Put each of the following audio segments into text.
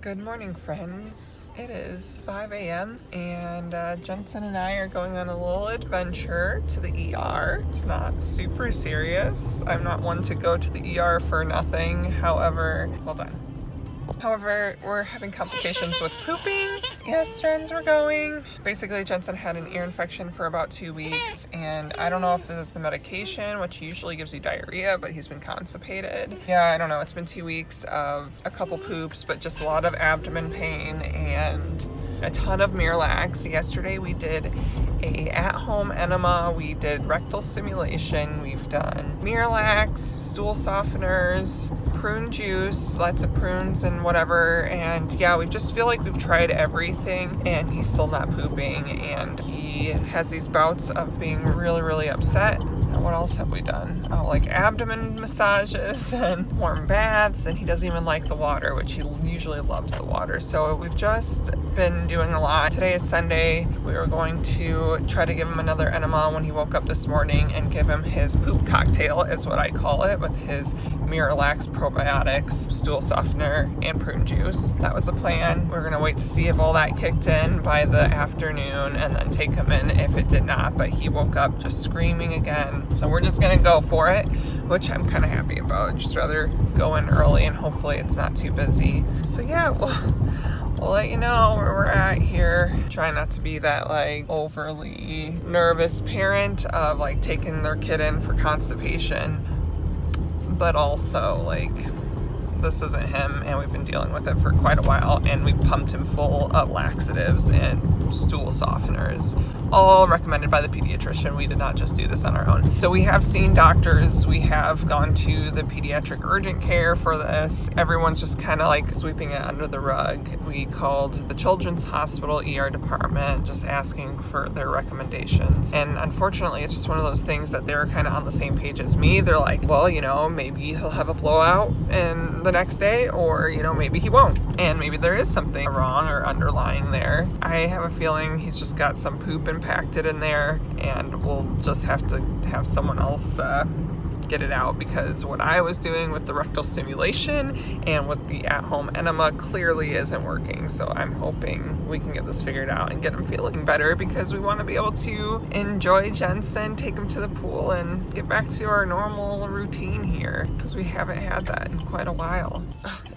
Good morning, friends. It is 5 a.m. and Jensen and I are going on a little adventure to the ER. It's not super serious. I'm not one to go to the ER for nothing. However, we're having complications with pooping. Yes, Jens, we're going. Basically, Jensen had an ear infection for about 2 weeks, and I don't know if it was the medication, which usually gives you diarrhea, but he's been constipated. Yeah, I don't know. It's been 2 weeks of a couple poops, but just a lot of abdomen pain and a ton of Miralax. Yesterday we did a at-home enema, we did rectal stimulation, we've done Miralax, stool softeners, prune juice, lots of prunes and whatever, and yeah, we just feel like we've tried everything and he's still not pooping, and he has these bouts of being really upset. And what else have we done? Oh, like abdomen massages and warm baths, and he doesn't even like the water, which he usually loves the water. So we've just been doing a lot. Today is Sunday. We were going to try to give him another enema when he woke up this morning and give him his poop cocktail, is what I call it, with his Miralax probiotics, stool softener, and prune juice. That was the plan. We're gonna wait to see if all that kicked in by the afternoon and then take him in if it did not, but he woke up just screaming again. So we're just gonna go for it, which I'm kind of happy about. Just rather go in early and hopefully it's not too busy. So yeah, we'll let you know where we're at here. Try not to be that like overly nervous parent of like taking their kid in for constipation, but also like this isn't him and we've been dealing with it for quite a while, and we've pumped him full of laxatives and stool softeners, all recommended by the pediatrician. We did not just do this on our own. So we have seen doctors, we have gone to the pediatric urgent care for this. Everyone's just kind of like sweeping it under the rug. We called the children's hospital ER department just asking for their recommendations, and unfortunately it's just one of those things that they're kind of on the same page as me. They're like, well, you know, maybe he'll have a blowout and the next day, or you know, maybe he won't, and maybe there is something wrong or underlying there. I have a feeling he's just got some poop impacted in there, and we'll just have to have someone else get it out, because what I was doing with the rectal stimulation and with the at-home enema clearly isn't working. So I'm hoping we can get this figured out and get him feeling better, because we want to be able to enjoy Jensen, take him to the pool, and get back to our normal routine here, because we haven't had that in quite a while.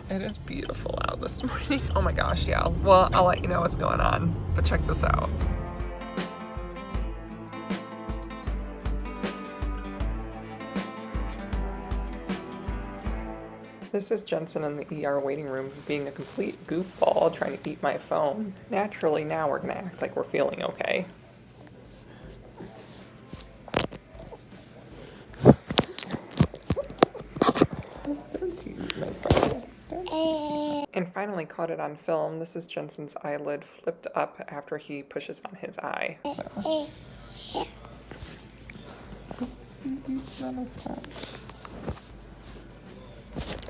It is beautiful out this morning. Oh my gosh, yeah. Well, I'll let you know what's going on, but check this out. This is Jensen in the ER waiting room being a complete goofball trying to eat my phone. Naturally, now we're gonna act like we're feeling okay. And finally caught it on film. This is Jensen's eyelid flipped up after he pushes on his eye.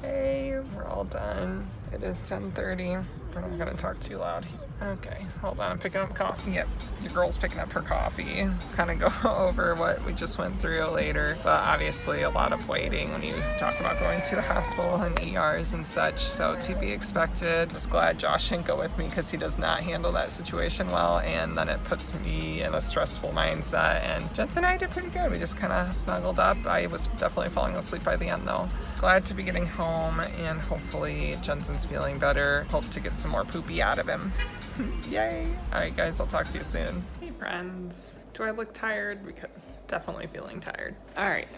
Okay, we're all done. It is 10:30. We're not gonna talk too loud. Okay, hold on, I'm picking up coffee. Yep, your girl's picking up her coffee. Kind of go over what we just went through later, but obviously a lot of waiting when you talk about going to a hospital and ERs and such, so to be expected. Just glad Josh didn't go with me, because he does not handle that situation well, and then it puts me in a stressful mindset. And Jensen and I did pretty good. We just kind of snuggled up. I was definitely falling asleep by the end though. Glad to be getting home, and hopefully Jensen's feeling better. Hope to get some more poopy out of him. Yay! Alright guys, I'll talk to you soon. Hey friends. Do I look tired? Because definitely feeling tired. Alright,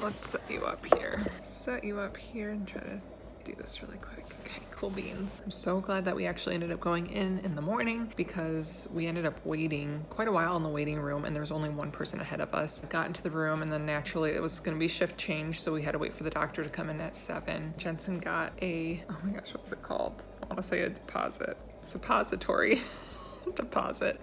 let's set you up here. Set you up here and try to do this really quick. Okay, cool beans. I'm so glad that we actually ended up going in the morning, because we ended up waiting quite a while in the waiting room and there was only one person ahead of us. Got into the room, and then naturally it was going to be shift change, so we had to wait for the doctor to come in at 7. Jensen got a, oh my gosh, what's it called? I want to say a suppository deposit.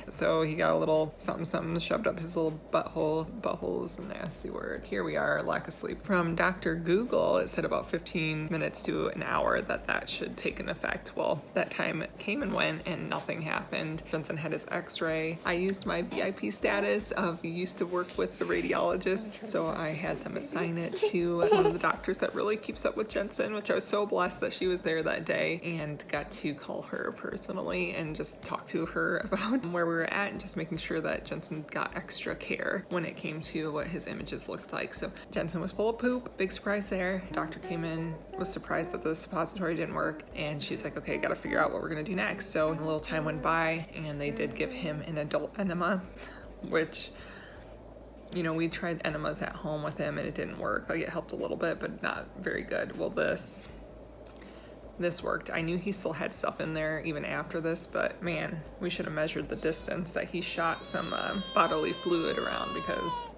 So he got a little something shoved up his little butthole. Butthole is a nasty word. Here we are, lack of sleep. From Dr. Google, it said about 15 minutes to an hour that should take an effect. Well, that time came and went and nothing happened. Jensen had his x-ray. I used my VIP status of used to work with the radiologist, so I had them assign it to one of the doctors that really keeps up with Jensen, which I was so blessed that she was there that day and got to call her personally and just talk to her about where we were at and just making sure that Jensen got extra care when it came to what his images looked like. So Jensen was full of poop, big surprise there. Doctor came in, was surprised that the suppository didn't work, and she's like, okay, gotta figure out what we're gonna do next. So a little time went by and they did give him an adult enema, which, you know, we tried enemas at home with him and it didn't work. Like, it helped a little bit, but not very good. Well, this worked. I knew he still had stuff in there even after this, but man, we should have measured the distance that he shot some bodily fluid around, because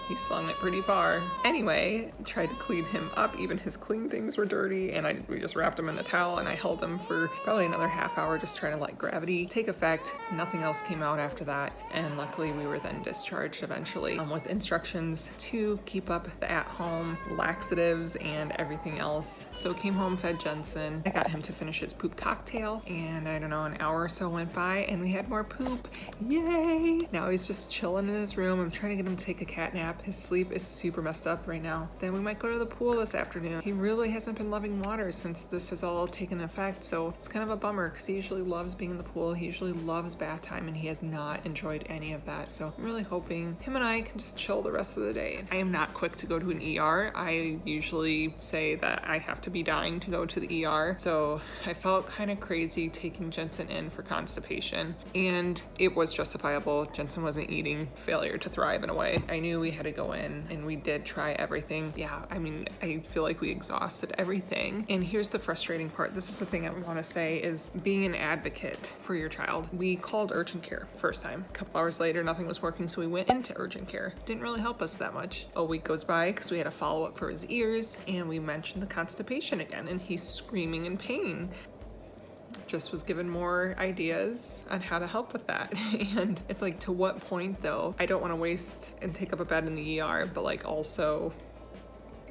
he slung it pretty far. Anyway, tried to clean him up. Even his clean things were dirty, and we just wrapped him in a towel and I held him for probably another half hour just trying to let gravity take effect. Nothing else came out after that, and luckily we were then discharged eventually with instructions to keep up the at-home laxatives and everything else. So came home, fed Jensen. I got him to finish his poop cocktail, and I don't know, an hour or so went by and we had more poop. Yay! Now he's just chilling in his room. I'm trying to get him to take a cat nap. His sleep is super messed up right now. Then we might go to the pool this afternoon. He really hasn't been loving water since this has all taken effect, so it's kind of a bummer because he usually loves being in the pool. He usually loves bath time, and he has not enjoyed any of that. So I'm really hoping him and I can just chill the rest of the day. I am not quick to go to an ER. I usually say that I have to be dying to go to the ER. So I felt kind of crazy taking Jensen in for constipation, and it was justifiable. Jensen wasn't eating. Failure to thrive in a way. I knew we had to go in, and we did try everything. Yeah, I mean, I feel like we exhausted everything. And here's the frustrating part. This is the thing I want to say, is being an advocate for your child. We called urgent care first time. A couple hours later, nothing was working, so we went into urgent care. Didn't really help us that much. A week goes by because we had a follow-up for his ears, and we mentioned the constipation again, and he's screaming in pain. Just was given more ideas on how to help with that. And it's like, to what point though? I don't want to waste and take up a bed in the ER, but like, also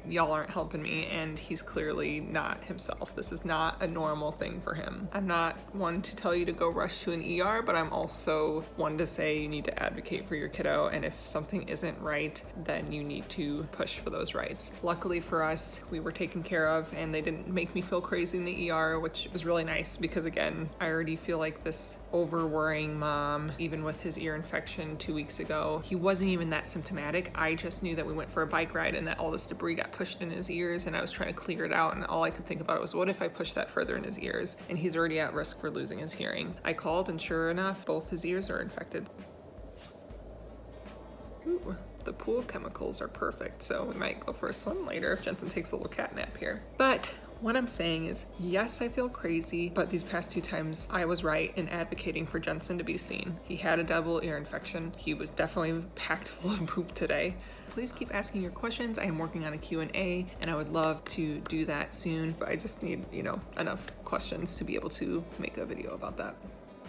y'all aren't helping me, and he's clearly not himself. This is not a normal thing for him. I'm not one to tell you to go rush to an ER, but I'm also one to say you need to advocate for your kiddo, and if something isn't right, then you need to push for those rights. Luckily for us, we were taken care of, and they didn't make me feel crazy in the ER, which was really nice, because again, I already feel like this over-worrying mom. Even with his ear infection 2 weeks ago, he wasn't even that symptomatic. I just knew that we went for a bike ride and that all this debris got pushed in his ears, and I was trying to clear it out, and all I could think about was, what if I push that further in his ears? And he's already at risk for losing his hearing. I called, and sure enough, both his ears are infected. Ooh, the pool chemicals are perfect, so we might go for a swim later if Jensen takes a little cat nap here. But what I'm saying is, yes, I feel crazy, but these past 2 times I was right in advocating for Jensen to be seen. He had a double ear infection. He was definitely packed full of poop today. Please keep asking your questions. I am working on a Q&A, and I would love to do that soon, but I just need, enough questions to be able to make a video about that.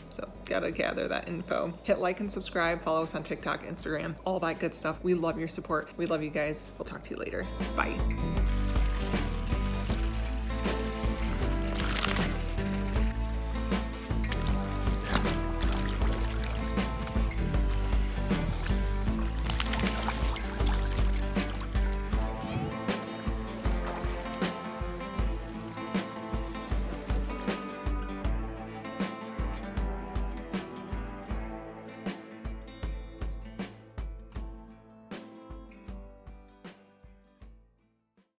So gotta gather that info. Hit like and subscribe, follow us on TikTok, Instagram, all that good stuff. We love your support. We love you guys. We'll talk to you later. Bye.